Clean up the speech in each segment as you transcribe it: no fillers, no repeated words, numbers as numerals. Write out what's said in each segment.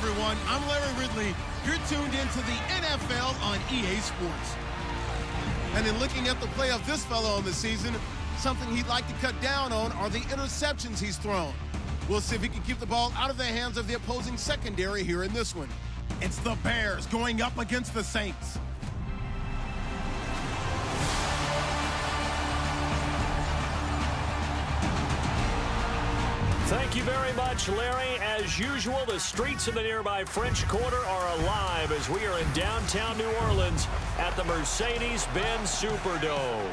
everyone. I'm Larry Ridley. You're tuned into the NFL on EA Sports. And in looking at the play of this fellow on the season, something he'd like to cut down on are the interceptions he's thrown. We'll see if he can keep the ball out of the hands of the opposing secondary here in this one. It's the Bears going up against the Saints. Thank you very much, Larry. As usual, the streets of the nearby French Quarter are alive as we are in downtown New Orleans at the Mercedes-Benz Superdome.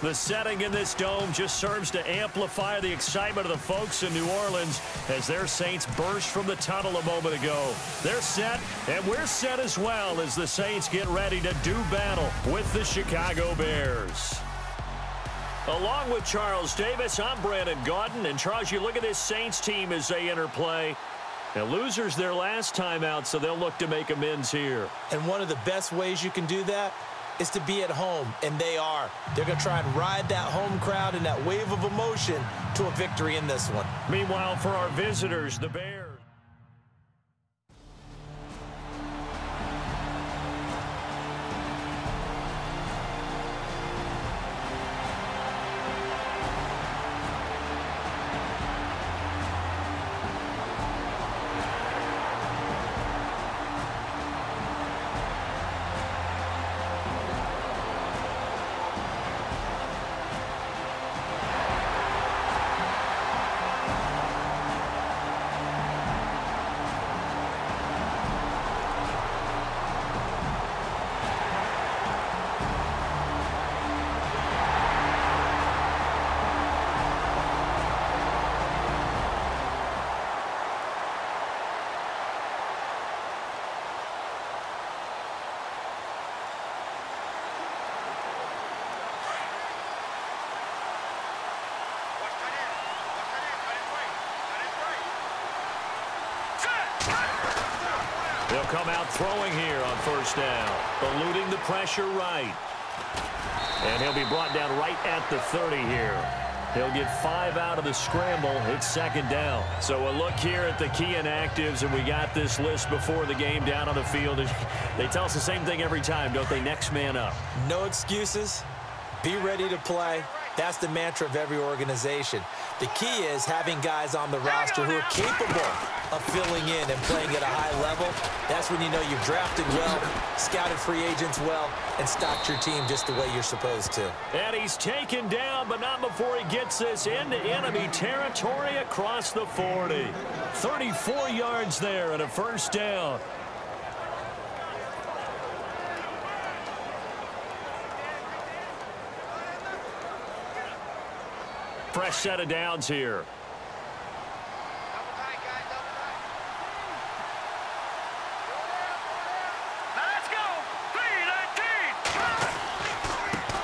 The setting in this dome just serves to amplify the excitement of the folks in New Orleans as their Saints burst from the tunnel a moment ago. They're set, and we're set as well as the Saints get ready to do battle with the Chicago Bears. Along with Charles Davis, I'm Brandon Gaudin. And Charles, you look at this Saints team as they enter play. Now, losers their last time out, so they'll look to make amends here. And one of the best ways you can do that is to be at home, and they are. They're going to try and ride that home crowd and that wave of emotion to a victory in this one. Meanwhile, for our visitors, the Bears. They'll come out throwing here on first down, eluding the pressure right. And he'll be brought down right at the 30 here. He'll get 5 out of the scramble. It's second down. So a look here at the key inactives, and we got this list before the game down on the field. They tell us the same thing every time, don't they? Next man up. No excuses. Be ready to play. That's the mantra of every organization. The key is having guys on the roster who are capable of filling in and playing at a high level. That's when you know you've drafted well, scouted free agents well, and stocked your team just the way you're supposed to. And he's taken down, but not before he gets this into enemy territory across the 40. 34 yards there and a first down. Fresh set of downs here. Let's go.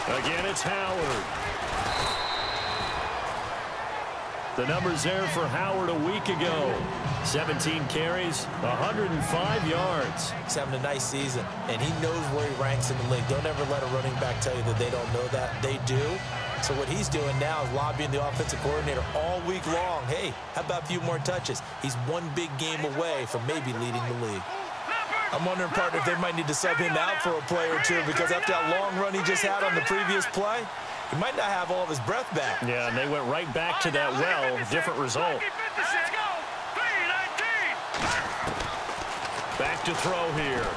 3-19. Again, it's Howard. The numbers there for Howard a week ago. 17 carries, 105 yards. He's having a nice season, and he knows where he ranks in the league. Don't ever let a running back tell you that they don't know that. They do. So what he's doing now is lobbying the offensive coordinator all week long. Hey, how about a few more touches? He's one big game away from maybe leading the league. I'm wondering, partner, if they might need to sub him out for a play or two, because after that long run he just had on the previous play, he might not have all of his breath back. Yeah, and they went right back to that well. Different result. Let's go. 3-19. Back to throw here.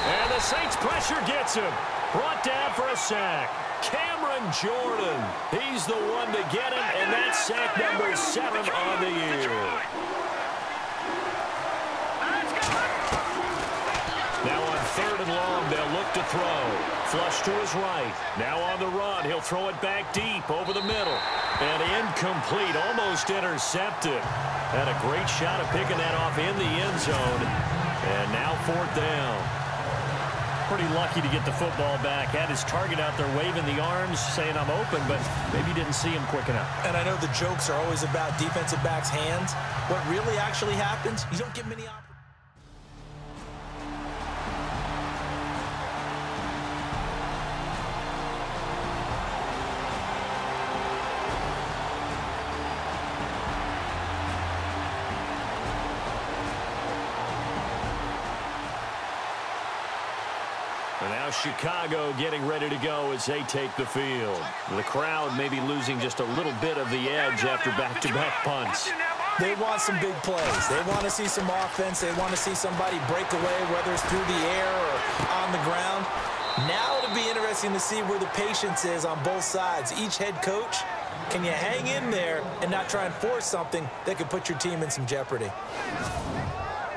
And the Saints pressure gets him. Brought down for a sack. Cameron Jordan. He's the one to get him, and that's sack number 7 on the year. Now on 3rd and long, they'll look to throw. Flush to his right. Now on the run, he'll throw it back deep over the middle. And incomplete, almost intercepted. Had a great shot of picking that off in the end zone. And now 4th down. Pretty lucky to get the football back. Had his target out there waving the arms, saying I'm open, but maybe didn't see him quick enough. And I know the jokes are always about defensive backs' hands. What really actually happens, you don't get many opportunities. Now Chicago getting ready to go as they take the field. The crowd may be losing just a little bit of the edge after back-to-back punts. They want some big plays. They want to see some offense. They want to see somebody break away, whether it's through the air or on the ground. Now it'll be interesting to see where the patience is on both sides. Each head coach, can you hang in there and not try and force something that could put your team in some jeopardy?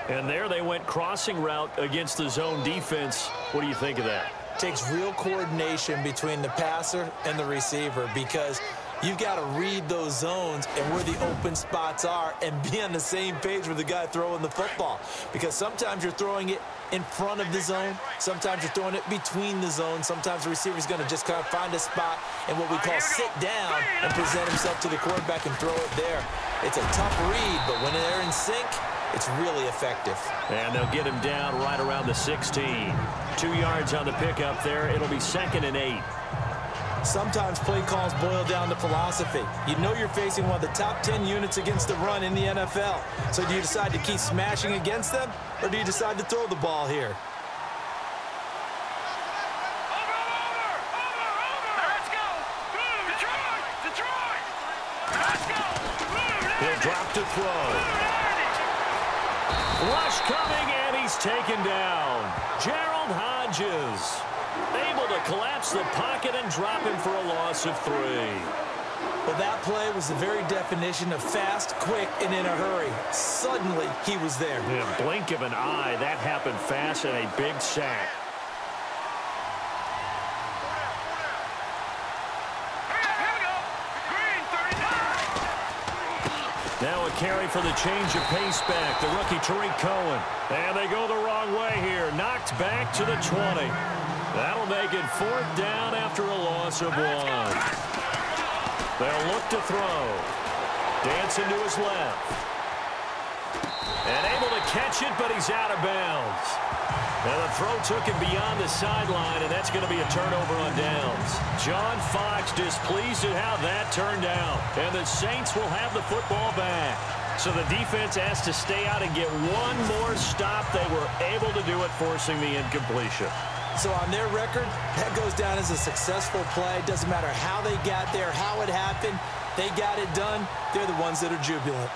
And there they went crossing route against the zone defense. What do you think of that? Takes real coordination between the passer and the receiver, because you've got to read those zones and where the open spots are and be on the same page with the guy throwing the football. Because sometimes you're throwing it in front of the zone. Sometimes you're throwing it between the zones. Sometimes the receiver's going to just kind of find a spot and what we call sit down and present himself to the quarterback and throw it there. It's a tough read, but when they're in sync, it's really effective. And they'll get him down right around the 16. 2 yards on the pickup there. It'll be 2nd and 8. Sometimes play calls boil down to philosophy. You know you're facing one of the top 10 units against the run in the NFL. So do you decide to keep smashing against them, or do you decide to throw the ball here? He'll drop to throw. Rush coming, and he's taken down. Gerald Hodges able to collapse the pocket and drop him for a loss of 3. Well, that play was the very definition of fast, quick, and in a hurry. Suddenly, he was there. In a blink of an eye, that happened fast, and a big sack. Now a carry for the change of pace back, the rookie Tariq Cohen. And they go the wrong way here. Knocked back to the 20. That'll make it 4th down after a loss of 1. They'll look to throw. Dancing to his left. And able to catch it, but he's out of bounds. Now the throw took him beyond the sideline, and that's going to be a turnover on downs. John Fox displeased at how that turned out. And the Saints will have the football back. So the defense has to stay out and get one more stop. They were able to do it, forcing the incompletion. So on their record, that goes down as a successful play. Doesn't matter how they got there, how it happened. They got it done. They're the ones that are jubilant.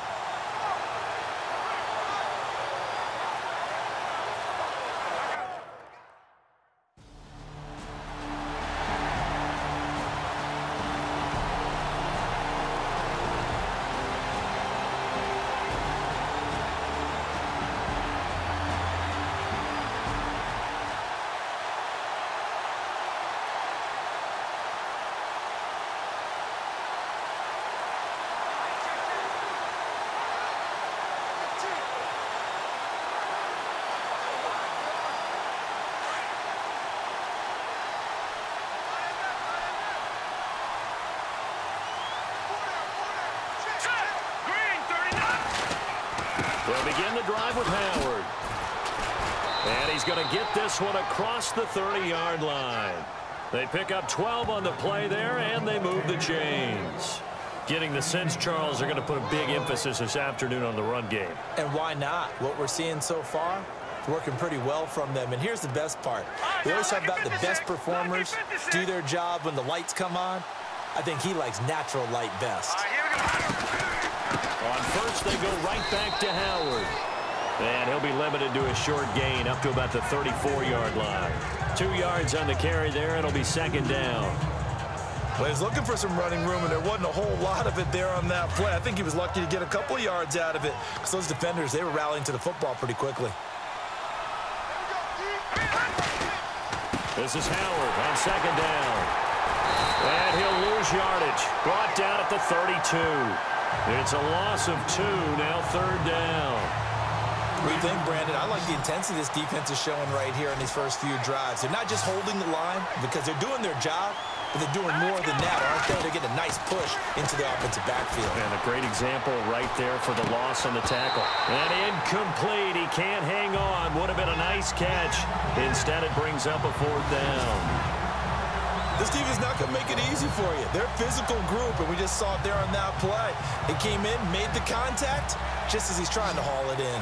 They'll begin the drive with Howard. And he's going to get this one across the 30-yard line. They pick up 12 on the play there, and they move the chains. Getting the sense, Charles, they're going to put a big emphasis this afternoon on the run game. And why not? What we're seeing so far, working pretty well from them. And here's the best part. We always talk about the best performers do their job when the lights come on. I think he likes natural light best. On first, they go right back to Howard. And he'll be limited to a short gain up to about the 34-yard line. 2 yards on the carry there. It'll be 2nd down. Well, he's looking for some running room, and there wasn't a whole lot of it there on that play. I think he was lucky to get a couple of yards out of it, because those defenders, they were rallying to the football pretty quickly. This is Howard on 2nd down. And he'll lose yardage. Brought down at the 32. It's a loss of 2, now 3rd down. What do you think, Brandon? I like the intensity this defense is showing right here in these first few drives. They're not just holding the line because they're doing their job, but they're doing more than that, aren't they? They're getting a nice push into the offensive backfield. And a great example right there for the loss on the tackle. And incomplete. He can't hang on. Would have been a nice catch. Instead, it brings up a 4th down. This team is not going to make it easy for you. They're a physical group, and we just saw it there on that play. It came in, made the contact, just as he's trying to haul it in.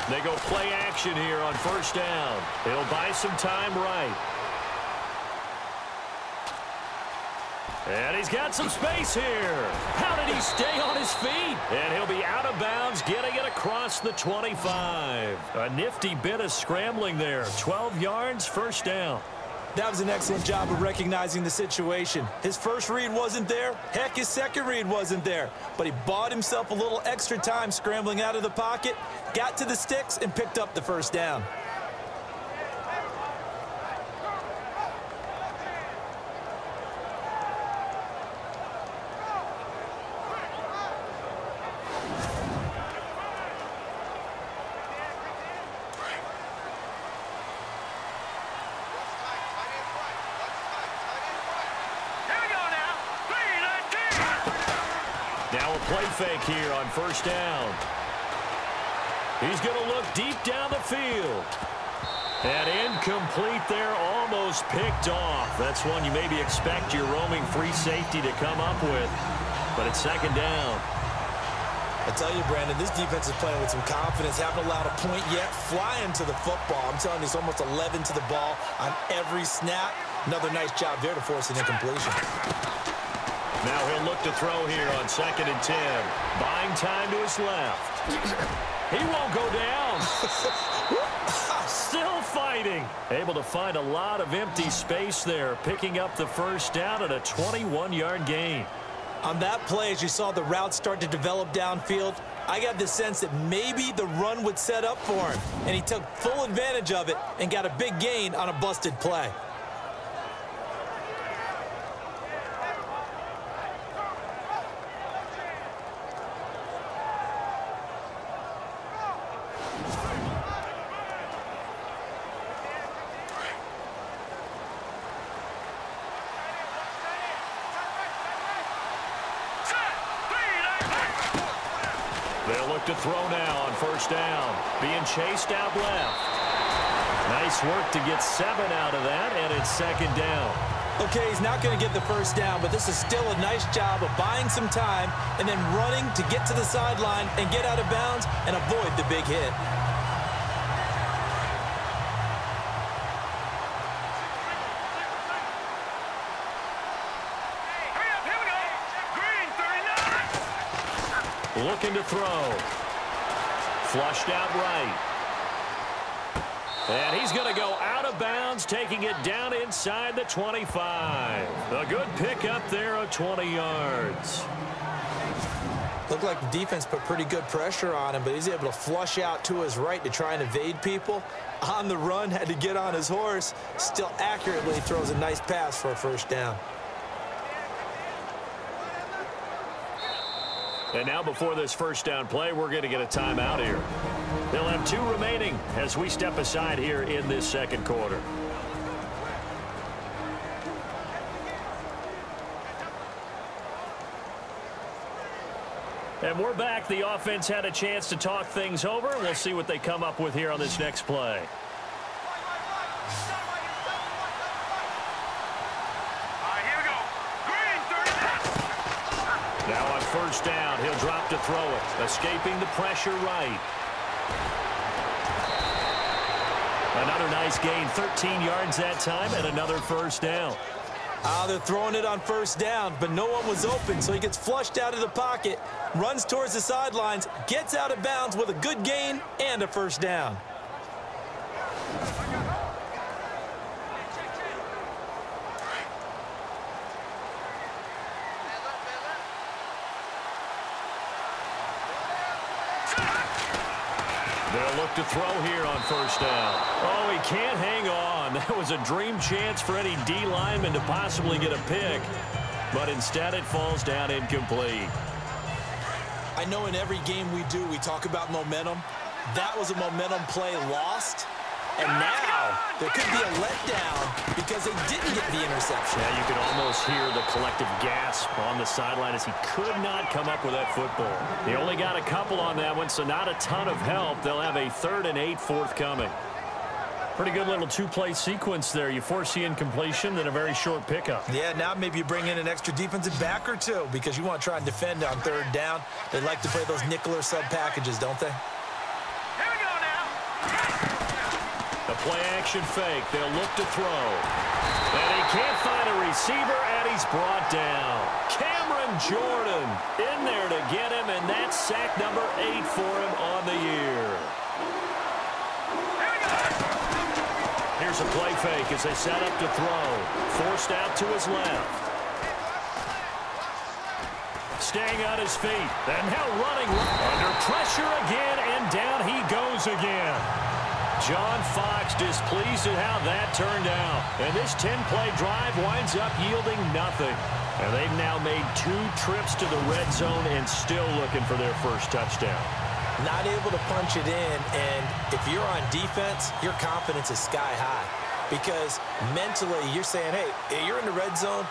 They go play action here on first down. He'll buy some time right. And he's got some space here. How did he stay on his feet? And he'll be out of bounds, getting it across the 25. A nifty bit of scrambling there. 12 yards, first down. That was an excellent job of recognizing the situation. His first read wasn't there. Heck, his second read wasn't there. But he bought himself a little extra time scrambling out of the pocket, got to the sticks, and picked up the first down. Now a play fake here on first down. He's going to look deep down the field. And incomplete there, almost picked off. That's one you maybe expect your roaming free safety to come up with. But it's second down. I tell you, Brandon, this defense is playing with some confidence. Haven't allowed a point yet. Flying to the football. I'm telling you, it's almost 11 to the ball on every snap. Another nice job there to force an incompletion. Now he'll look to throw here on 2nd and 10. Buying time to his left. He won't go down. Still fighting. Able to find a lot of empty space there, picking up the first down at a 21-yard gain. On that play, as you saw the route start to develop downfield, I got the sense that maybe the run would set up for him, and he took full advantage of it and got a big gain on a busted play. They'll look to throw now on first down. Being chased out left. Nice work to get 7 out of that, and it's second down. Okay, he's not going to get the first down, but this is still a nice job of buying some time and then running to get to the sideline and get out of bounds and avoid the big hit. Looking to throw. Flushed out right. And he's going to go out of bounds, taking it down inside the 25. A good pickup there of 20 yards. Looked like the defense put pretty good pressure on him, but he's able to flush out to his right to try and evade people. On the run, had to get on his horse. Still accurately throws a nice pass for a first down. And now before this first down play, we're going to get a timeout here. They'll have 2 remaining as we step aside here in this second quarter. And we're back. The offense had a chance to talk things over. We'll see what they come up with here on this next play. Now on first down, he'll drop to throw it, escaping the pressure right. Another nice gain, 13 yards that time, and another first down. They're throwing it on first down, but no one was open, so he gets flushed out of the pocket, runs towards the sidelines, gets out of bounds with a good gain and a first down. They'll look to throw here on first down. Oh, he can't hang on. That was a dream chance for any D lineman to possibly get a pick, but instead it falls down incomplete. I know in every game we do, we talk about momentum. That was a momentum play lost. And now there could be a letdown because they didn't get the interception. Yeah, you could almost hear the collective gasp on the sideline as he could not come up with that football. He only got a couple on that one, so not a ton of help. They'll have a 3rd and 8 forthcoming. Pretty good little 2-play sequence there. You force the incompletion, then a very short pickup. Yeah, now maybe you bring in an extra defensive back or two because you want to try and defend on 3rd down. They like to play those nickel or sub packages, don't they? Here we go now. A play-action fake. They'll look to throw. And he can't find a receiver, and he's brought down. Cameron Jordan in there to get him, and that's sack number 8 for him on the year. Here's a play fake as they set up to throw. Forced out to his left. Staying on his feet. And now running under pressure again, and down he goes again. John Fox displeased at how that turned out. And this 10-play drive winds up yielding nothing. And they've now made 2 trips to the red zone and still looking for their first touchdown. Not able to punch it in, and if you're on defense, your confidence is sky high. Because mentally, you're saying, hey, you're in the red zone.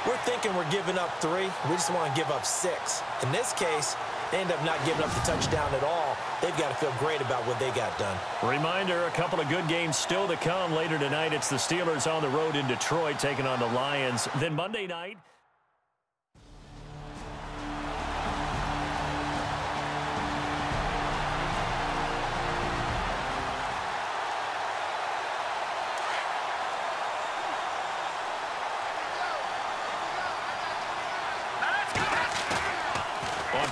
We're thinking we're giving up 3. We just want to give up 6. In this case, they end up not giving up the touchdown at all. They've got to feel great about what they got done. Reminder, a couple of good games still to come. Later tonight, it's the Steelers on the road in Detroit taking on the Lions. Then Monday night,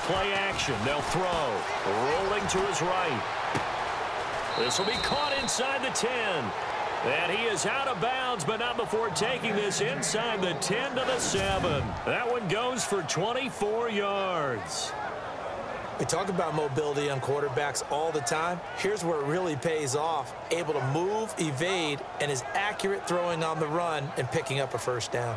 play action. They'll throw. Rolling to his right. This will be caught inside the 10. And he is out of bounds, but not before taking this inside the 10 to the 7. That one goes for 24 yards. We talk about mobility on quarterbacks all the time. Here's where it really pays off. Able to move, evade, and is accurate throwing on the run and picking up a first down.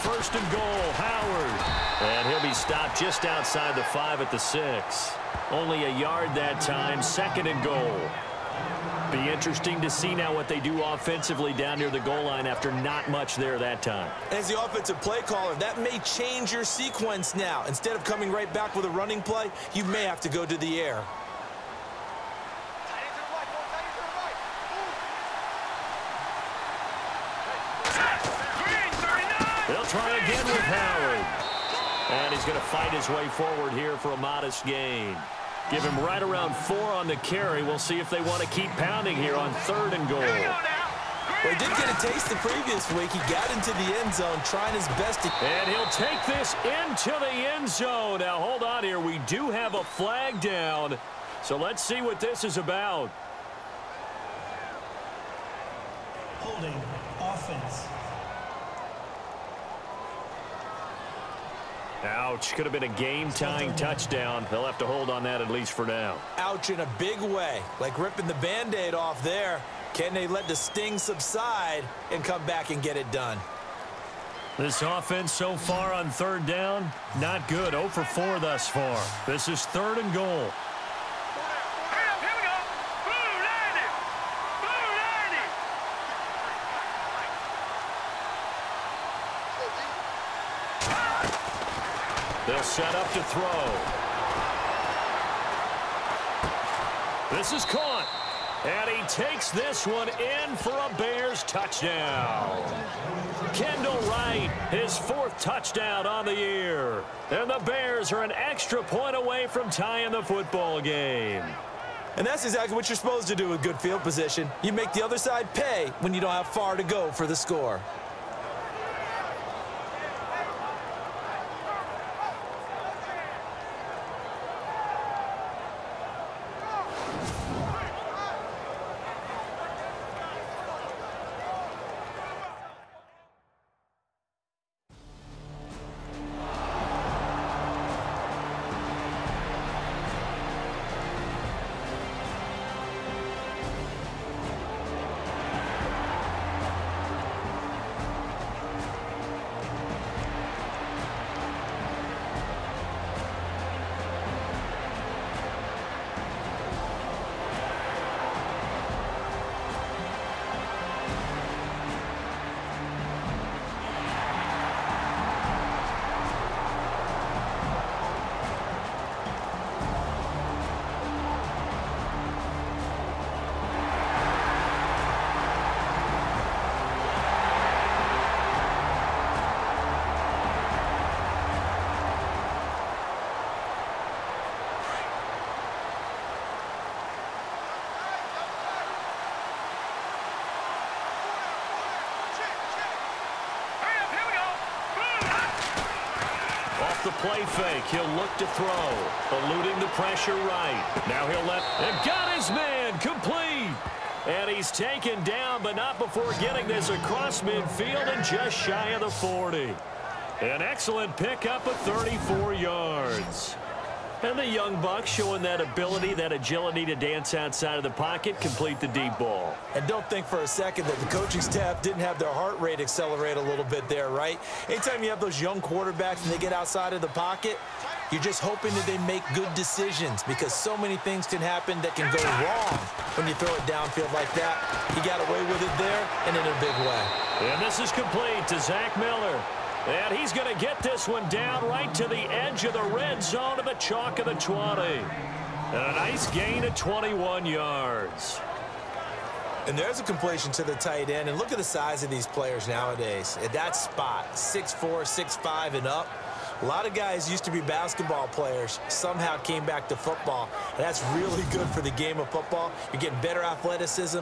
First and goal, Howard. And he'll be stopped just outside the 5 at the 6. Only a yard that time, 2nd and goal. Be interesting to see now what they do offensively down near the goal line after not much there that time. As the offensive play caller, that may change your sequence now. Instead of coming right back with a running play, you may have to go to the air. They'll try again with Howard. And he's going to fight his way forward here for a modest gain. Give him right around 4 on the carry. We'll see if they want to keep pounding here on 3rd and goal. Well, he did get a taste the previous week. He got into the end zone trying his best to... And he'll take this into the end zone. Now, hold on here. We do have a flag down. So let's see what this is about. Holding offense. Ouch. Could have been a game-tying touchdown. They'll have to hold on that at least for now. Ouch in a big way. Like ripping the Band-Aid off there. Can they let the sting subside and come back and get it done? This offense so far on 3rd down, not good. 0 for 4 thus far. This is 3rd and goal. They'll set up to throw. This is caught. And he takes this one in for a Bears touchdown. Kendall Wright, his 4th touchdown on the year. And the Bears are an extra point away from tying the football game. And that's exactly what you're supposed to do with good field position. You make the other side pay when you don't have far to go for the score. play fake. He'll look to throw. Eluding the pressure right. Now he'll and got his man complete. And he's taken down, but not before getting this across midfield and just shy of the 40. An excellent pickup of 34 yards. And the young buck showing that ability, that agility to dance outside of the pocket, complete the deep ball. And don't think for a second that the coaching staff didn't have their heart rate accelerate a little bit there, right? Anytime you have those young quarterbacks and they get outside of the pocket, you're just hoping that they make good decisions because so many things can happen that can go wrong when you throw it downfield like that. He got away with it there and in a big way. And this is complete to Zach Miller. And he's going to get this one down right to the edge of the red zone of the chalk of the 20. And a nice gain of 21 yards. And there's a completion to the tight end. And look at the size of these players nowadays. At that spot, 6'4", 6'5", and up. A lot of guys used to be basketball players, somehow came back to football. And that's really good for the game of football. You're getting better athleticism,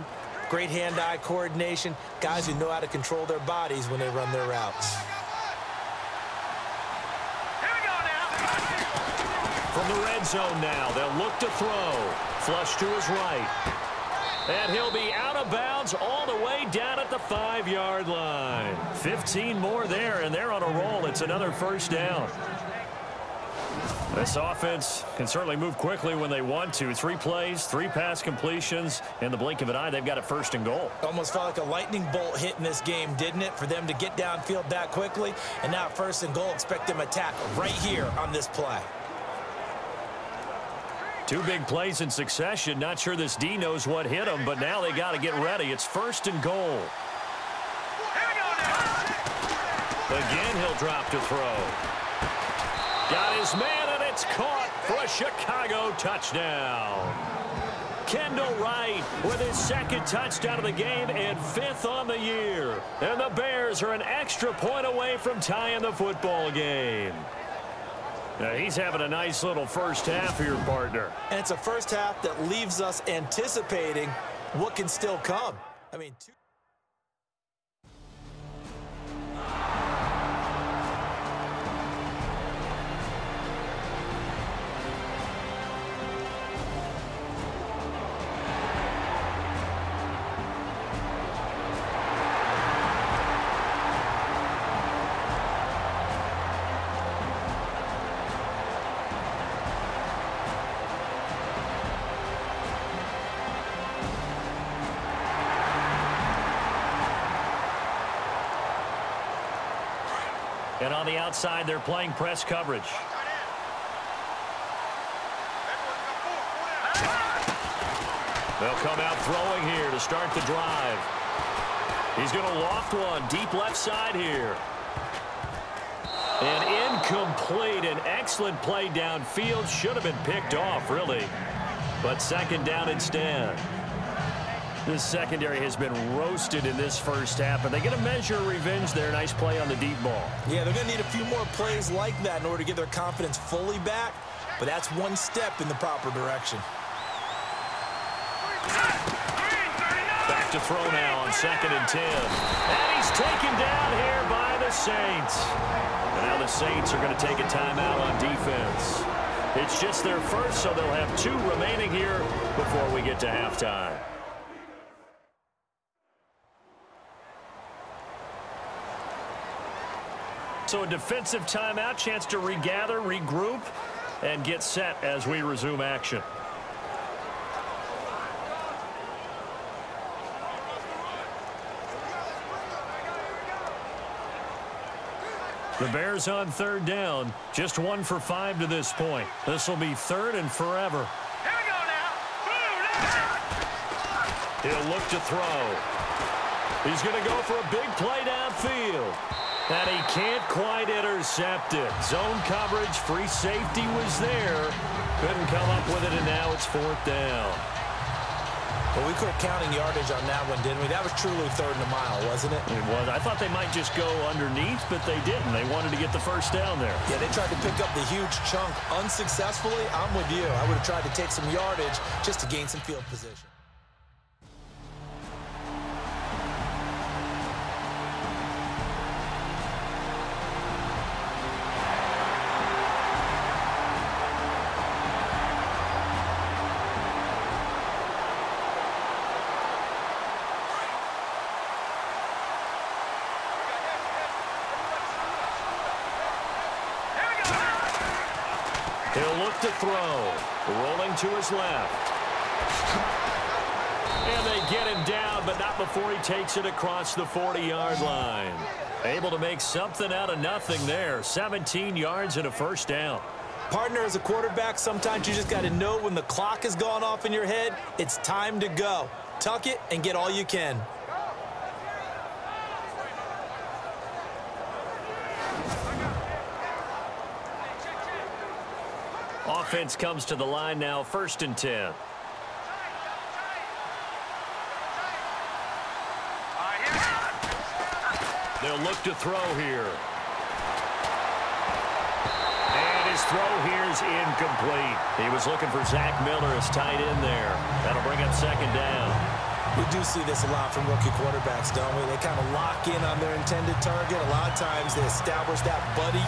great hand-eye coordination, guys who know how to control their bodies when they run their routes. From the red zone now, they'll look to throw. Flush to his right. And he'll be out of bounds all the way down at the 5-yard line. 15 more there, and they're on a roll. It's another first down. This offense can certainly move quickly when they want to. 3 plays, 3 pass completions. In the blink of an eye, they've got a first and goal. Almost felt like a lightning bolt hit in this game, didn't it? For them to get downfield that quickly. And now first and goal, expect them to attack right here on this play. 2 big plays in succession. Not sure this D knows what hit him, but now they got to get ready. It's first and goal. Again, he'll drop to throw. Got his man, and it's caught for a Chicago touchdown. Kendall Wright with his 2nd touchdown of the game and 5th on the year. And the Bears are an extra point away from tying the football game. Now, he's having a nice little first half here, partner. And it's a first half that leaves us anticipating what can still come. I mean, and on the outside, they're playing press coverage. They'll come out throwing here to start the drive. He's going to loft one deep left side here. And incomplete. An excellent play downfield. Should have been picked off, really. But second down instead. This secondary has been roasted in this first half, but they get a measure of revenge there. Nice play on the deep ball. Yeah, they're going to need a few more plays like that in order to get their confidence fully back, but that's one step in the proper direction. Back to throw now on 2nd and 10. And he's taken down here by the Saints. And now the Saints are going to take a timeout on defense. It's just their first, so they'll have 2 remaining here before we get to halftime. So a defensive timeout, chance to regather, regroup, and get set as we resume action. The Bears on 3rd down, just 1 for 5 to this point. This will be 3rd and forever. Here we go now. He'll look to throw. He's going to go for a big play downfield. And he can't quite intercept it. Zone coverage, free safety was there. Couldn't come up with it, and now it's 4th down. Well, we quit counting yardage on that one, didn't we? That was truly 3rd and a mile, wasn't it? It was. I thought they might just go underneath, but they didn't. They wanted to get the first down there. Yeah, they tried to pick up the huge chunk unsuccessfully. I'm with you. I would have tried to take some yardage just to gain some field position. throw. Rolling to his left. And they get him down, but not before he takes it across the 40-yard line. Able to make something out of nothing there. 17 yards and a first down. Partner, as a quarterback, sometimes you just got to know when the clock has gone off in your head, it's time to go. Tuck it and get all you can. Offense comes to the line now, 1st and 10. They'll look to throw here. And his throw here is incomplete. He was looking for Zach Miller as tight end there. That'll bring up 2nd down. We do see this a lot from rookie quarterbacks, don't we? They kind of lock in on their intended target. A lot of times they establish that buddy,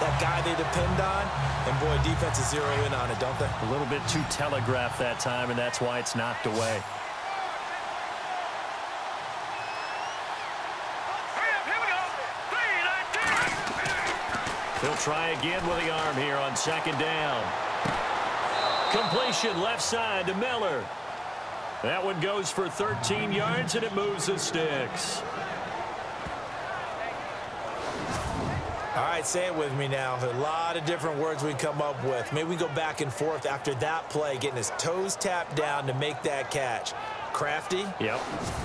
that guy they depend on, and boy, defenses zero in on it, don't they? A little bit too telegraphed that time, and that's why it's knocked away. He'll try again with the arm here on 2nd down. Completion left side to Miller. That one goes for 13 yards, and it moves the sticks. All right, say it with me now. A lot of different words we come up with. Maybe we go back and forth after that play, getting his toes tapped down to make that catch. Crafty. Yep.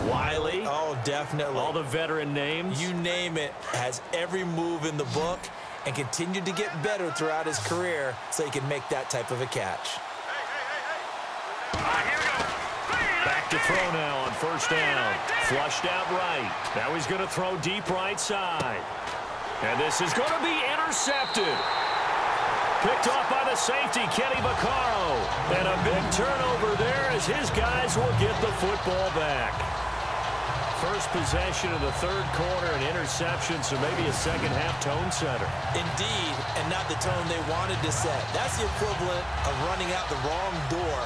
Wiley. Oh, definitely. All the veteran names. You name it. Has every move in the book and continued to get better throughout his career so he can make that type of a catch. Back to throw now on 1st down. Flushed out right. Now he's going to throw deep right side. And this is going to be intercepted. Picked off by the safety, Kenny Vaccaro. And a big turnover there as his guys will get the football back. First possession of the 3rd quarter, an interception, so maybe a second-half tone setter. Indeed, and not the tone they wanted to set. That's the equivalent of running out the wrong door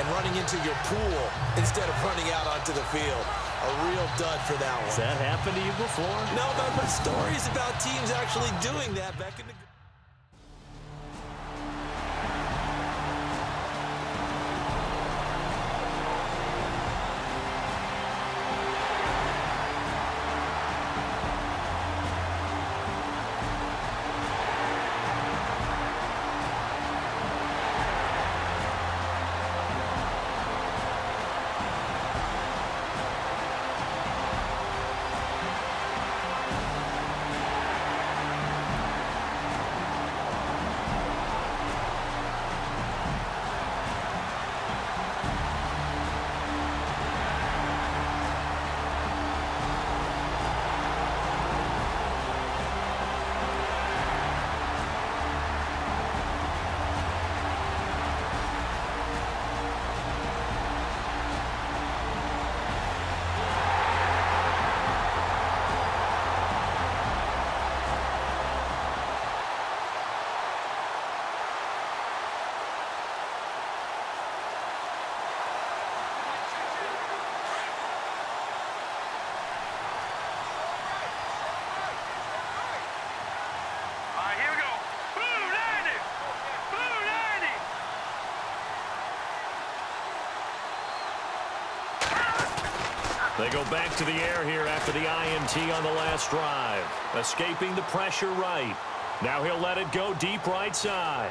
and running into your pool instead of running out onto the field. A real dud for that one. Has that happened to you before? No, but stories about teams actually doing that back in the... They go back to the air here after the INT on the last drive. Escaping the pressure right. Now he'll let it go deep right side.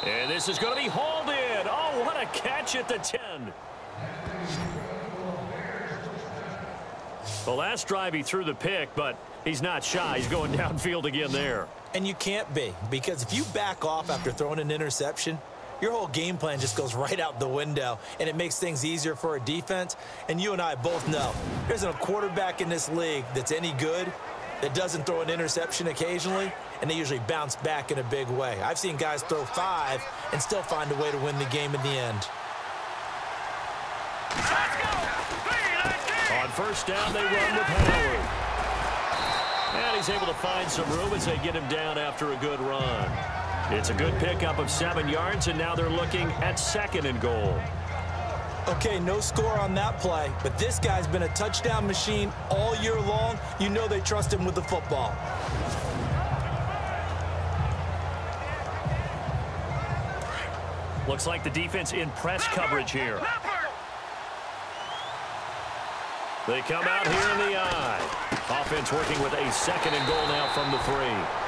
And this is going to be hauled in. Oh, what a catch at the 10. The last drive he threw the pick, but he's not shy. He's going downfield again there. And you can't be, because if you back off after throwing an interception, your whole game plan just goes right out the window, and it makes things easier for a defense. And you and I both know there's a quarterback in this league that's any good that doesn't throw an interception occasionally, and they usually bounce back in a big way. I've seen guys throw 5 and still find a way to win the game in the end. On first down, they run with Howard. And he's able to find some room as they get him down after a good run. It's a good pickup of 7 yards, and now they're looking at 2nd and goal. Okay, no score on that play, but this guy's been a touchdown machine all year long. You know they trust him with the football. Looks like the defense in press coverage here. They come out here in the eye. Offense working with a 2nd and goal now from the 3.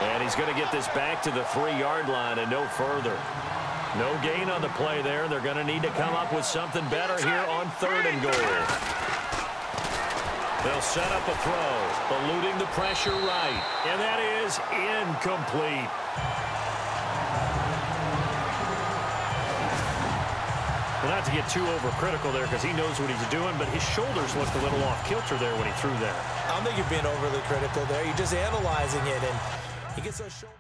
And he's going to get this back to the 3-yard line and no further. No gain on the play there. They're going to need to come up with something better here on 3rd and goal. They'll set up a throw, eluding the pressure right. And that is incomplete. Well, not to get too overcritical there because he knows what he's doing, but his shoulders looked a little off kilter there when he threw that. I don't think you're being overly critical there. You're just analyzing it, and he gets those shoulders.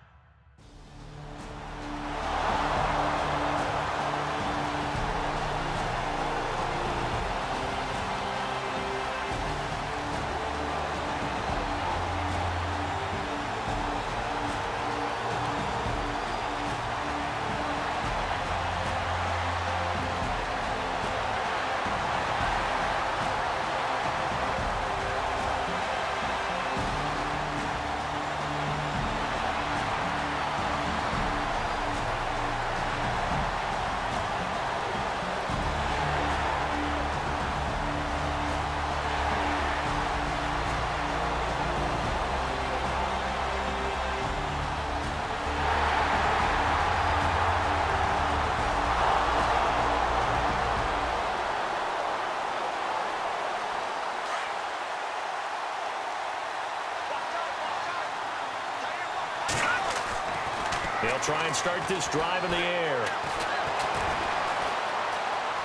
He'll try and start this drive in the air.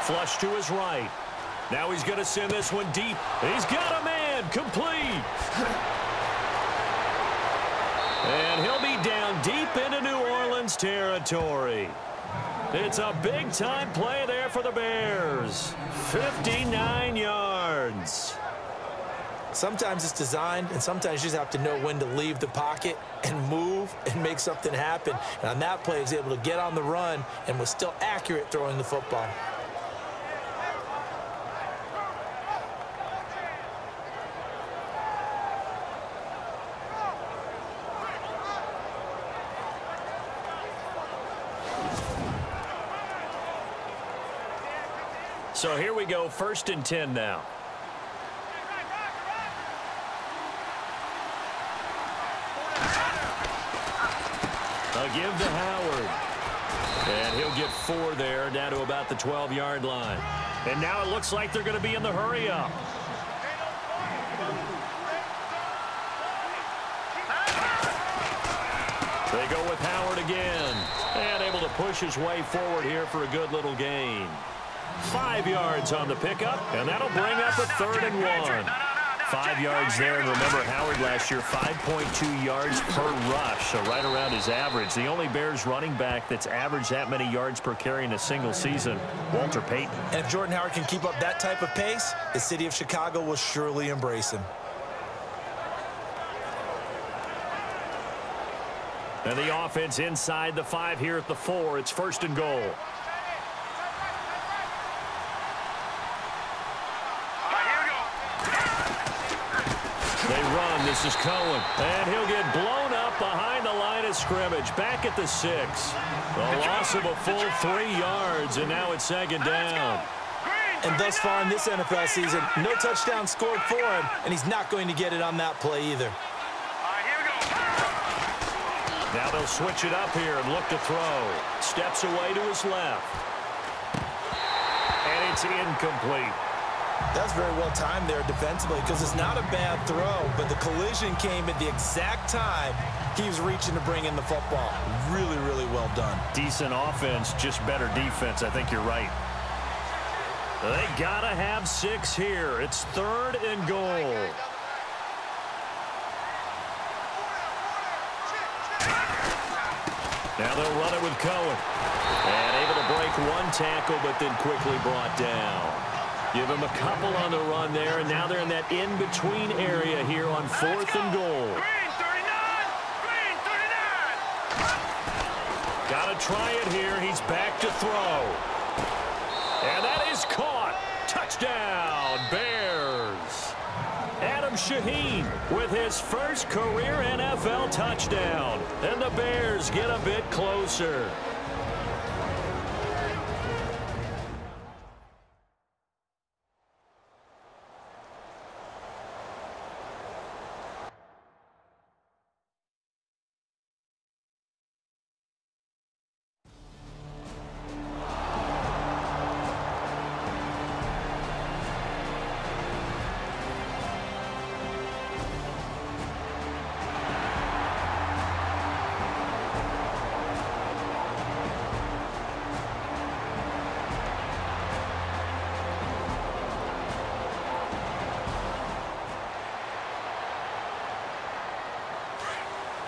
Flush to his right. Now he's going to send this one deep. He's got a man. Complete. And he'll be down deep into New Orleans territory. It's a big-time play there for the Bears. 59 yards. Sometimes it's designed, and sometimes you just have to know when to leave the pocket and move and make something happen. And on that play, he was able to get on the run and was still accurate throwing the football. So here we go, 1st and 10 now. A give to Howard. And he'll get 4 there, down to about the 12-yard line. And now it looks like they're going to be in the hurry-up. They go with Howard again. And able to push his way forward here for a good little gain. 5 yards on the pickup, and that'll bring up a 3rd and 1. 5 yards there, and remember Howard last year, 5.2 yards per rush, so right around his average. The only Bears running back that's averaged that many yards per carry in a single season, Walter Payton. And if Jordan Howard can keep up that type of pace, the city of Chicago will surely embrace him. And the offense inside the 5 here at the 4. It's 1st and goal. They run. This is Cohen. And he'll get blown up behind the line of scrimmage. Back at the 6. A loss of a full 3 yards, and now it's 2nd down. And thus far in this NFL season, no touchdown scored for him, and he's not going to get it on that play either. Now they'll switch it up here and look to throw. Steps away to his left. And it's incomplete. That's very well timed there defensively because it's not a bad throw, but the collision came at the exact time he was reaching to bring in the football. Really, really well done. Decent offense, just better defense. I think you're right. They got to have 6 here. It's 3rd and goal. Now they'll run it with Cohen. And able to break 1 tackle, but then quickly brought down. Give him a couple on the run there, and now they're in that in-between area here on 4th and goal. Got to try it here. He's back to throw. And that is caught. Touchdown, Bears. Adam Shaheen with his first career NFL touchdown. And the Bears get a bit closer.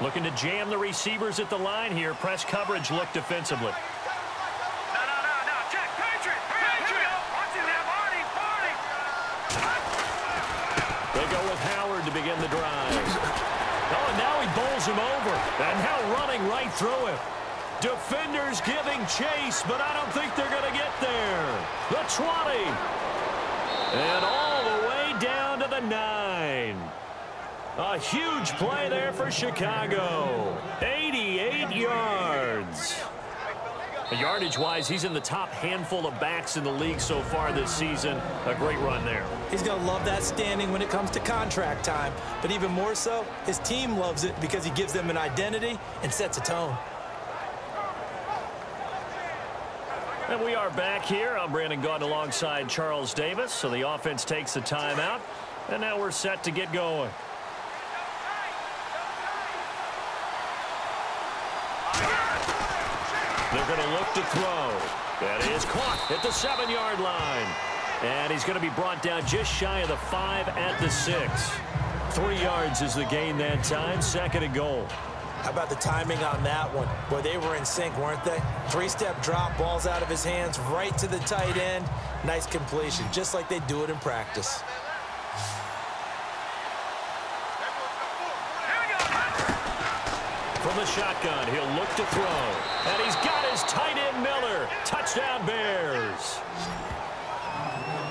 Looking to jam the receivers at the line here. Press coverage look defensively. No. Check. Patriot. Watch him now, Marty. They go with Howard to begin the drive. Oh, and now he bowls him over. And now running right through him. Defenders giving chase, but I don't think they're going to get there. The 20. And all the way down to the 9. A huge play there for Chicago. 88 yards. Yardage-wise, he's in the top handful of backs in the league so far this season. A great run there. He's going to love that standing when it comes to contract time. But even more so, his team loves it because he gives them an identity and sets a tone. And we are back here. I'm Brandon Gaudin alongside Charles Davis. So the offense takes the timeout. And now we're set to get going. They're going to look to throw. That is caught at the 7-yard line. And he's going to be brought down just shy of the 5 at the 6. 3 yards is the gain that time. 2nd and goal. How about the timing on that one? Boy, they were in sync, weren't they? 3-step drop, balls out of his hands, right to the tight end. Nice completion, just like they do it in practice. From the shotgun, he'll look to throw. And he's got his tight end Miller. Touchdown Bears.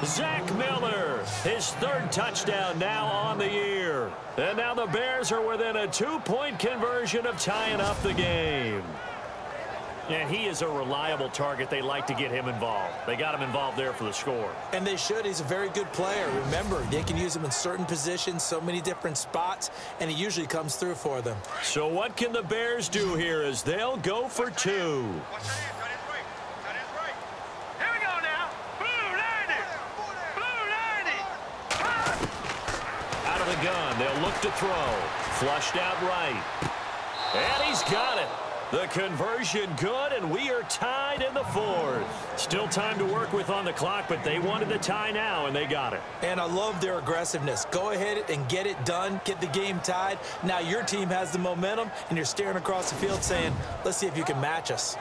Zach Miller, his 3rd touchdown now on the year. And now the Bears are within a 2-point conversion of tying up the game. And he is a reliable target. They like to get him involved. They got him involved there for the score. And they should. He's a very good player. Remember, they can use him in certain positions, so many different spots, and he usually comes through for them. So what can the Bears do here as they'll go for 2? The gun. They'll look to throw. Flushed out right. And he's got it. The conversion good, and we are tied in the 4th. Still time to work with on the clock, but they wanted the tie now, and they got it. And I love their aggressiveness. Go ahead and get it done. Get the game tied. Now your team has the momentum, and you're staring across the field saying, let's see if you can match us.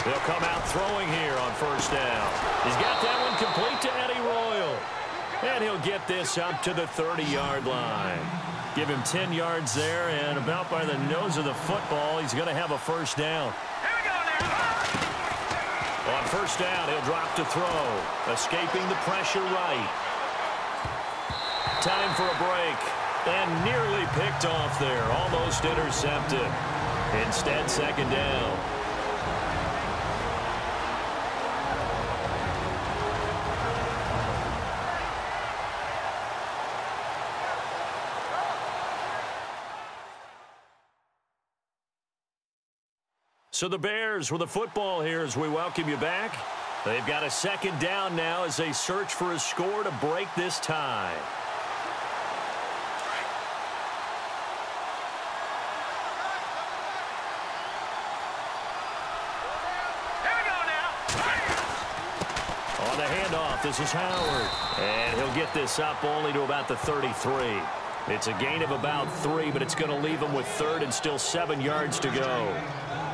They'll come out throwing here on 1st down. He's got that one complete to Eddie Royal. And he'll get this up to the 30-yard line. Give him 10 yards there, and about by the nose of the football, he's going to have a 1st down. Here we go now. On 1st down, he'll drop to throw. Escaping the pressure right. Time for a break. And nearly picked off there. Almost intercepted. Instead, 2nd down. So the Bears with the football here as we welcome you back. They've got a 2nd down now as they search for a score to break this tie. Here we go now. On the handoff, this is Howard. And he'll get this up only to about the 33. It's a gain of about 3, but it's going to leave him with 3rd and still 7 yards to go.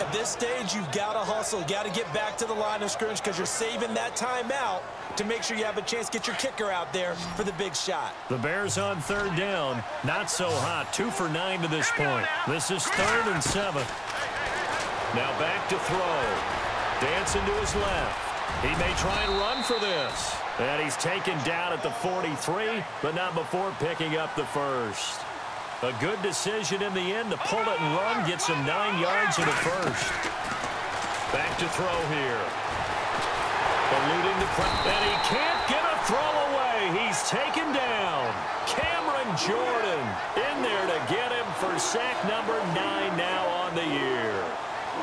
At this stage, you've got to hustle. You've got to get back to the line of scrimmage because you're saving that timeout to make sure you have a chance to get your kicker out there for the big shot. The Bears on 3rd down. Not so hot. 2 for 9 to this point. This is 3rd and 7. Now back to throw. Dancing to his left. He may try and run for this. And he's taken down at the 43, but not before picking up the first. A good decision in the end to pull it and run, gets him 9 yards in the first. Back to throw here. Eluding the press, and he can't get a throw away. He's taken down. Cameron Jordan in there to get him for sack number 9 now on the year.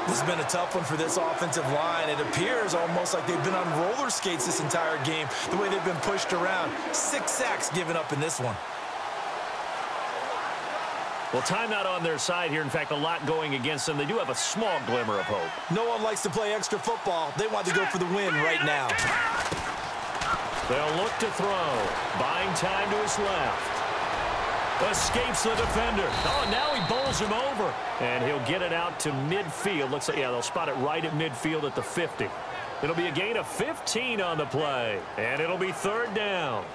This has been a tough one for this offensive line. It appears almost like they've been on roller skates this entire game, the way they've been pushed around. 6 sacks given up in this one. Well, timeout on their side here. In fact, a lot going against them. They do have a small glimmer of hope. No one likes to play extra football. They want to go for the win right now. They'll look to throw. Buying time to his left. Escapes the defender. Oh, now he bowls him over. And he'll get it out to midfield. Looks like, yeah, they'll spot it right at midfield at the 50. It'll be a gain of 15 on the play. And it'll be 3rd down.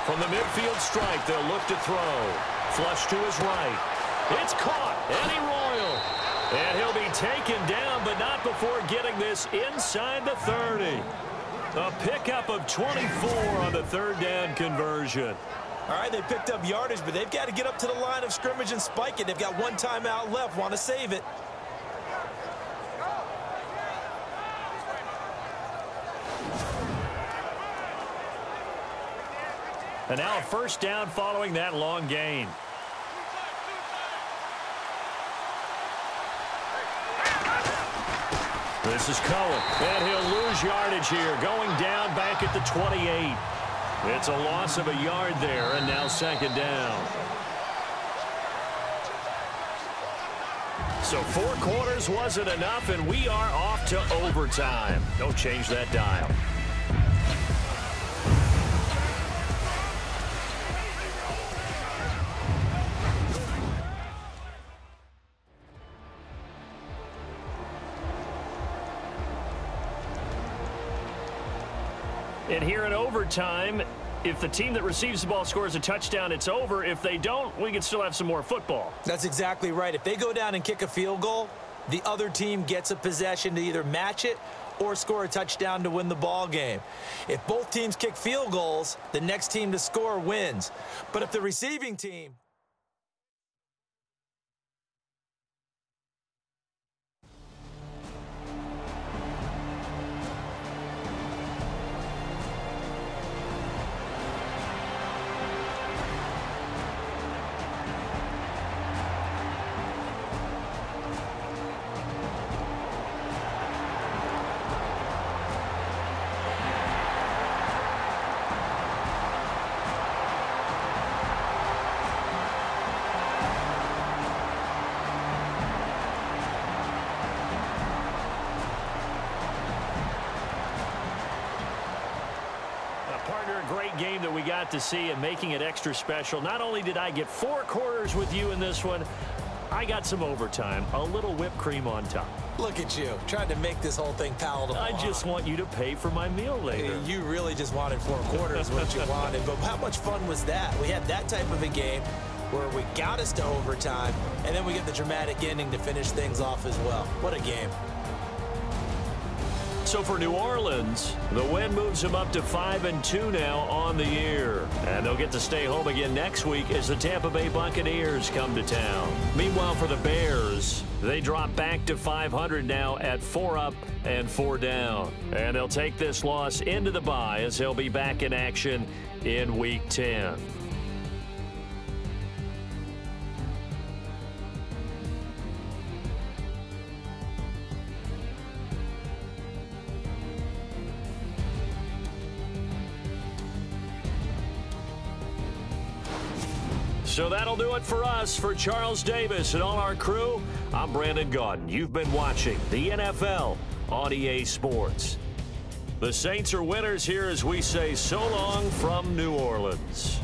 From the midfield strike, they'll look to throw. Flush to his right. It's caught. Eddie Royal. And he'll be taken down, but not before getting this inside the 30. A pickup of 24 on the 3rd down conversion. All right, they picked up yardage, but they've got to get up to the line of scrimmage and spike it. They've got 1 timeout left. Want to save it. And now a 1st down following that long gain. This is Cohen, and he'll lose yardage here, going down back at the 28. It's a loss of a yard there, and now 2nd down. So 4 quarters wasn't enough, and we are off to overtime. Don't change that dial. And here in overtime, if the team that receives the ball scores a touchdown, it's over. If they don't, we can still have some more football. That's exactly right. If they go down and kick a field goal, the other team gets a possession to either match it or score a touchdown to win the ball game. If both teams kick field goals, the next team to score wins. But if the receiving team... Game that we got to see and making it extra special. Not only did I get 4 quarters with you in this one, I got some overtime, a little whipped cream on top. Look at you, trying to make this whole thing palatable. I just want you to pay for my meal later. You really just wanted 4 quarters what you wanted, but how much fun was that? We had that type of a game where we got us to overtime, and then we get the dramatic ending to finish things off as well. What a game. So for New Orleans, the win moves them up to 5-2 now on the year. And they'll get to stay home again next week as the Tampa Bay Buccaneers come to town. Meanwhile, for the Bears, they drop back to 500 now at 4 up and 4 down. And they'll take this loss into the bye as they'll be back in action in Week 10. So that'll do it for us. For Charles Davis and all our crew, I'm Brandon Gaudin. You've been watching the NFL on EA Sports. The Saints are winners here as we say so long from New Orleans.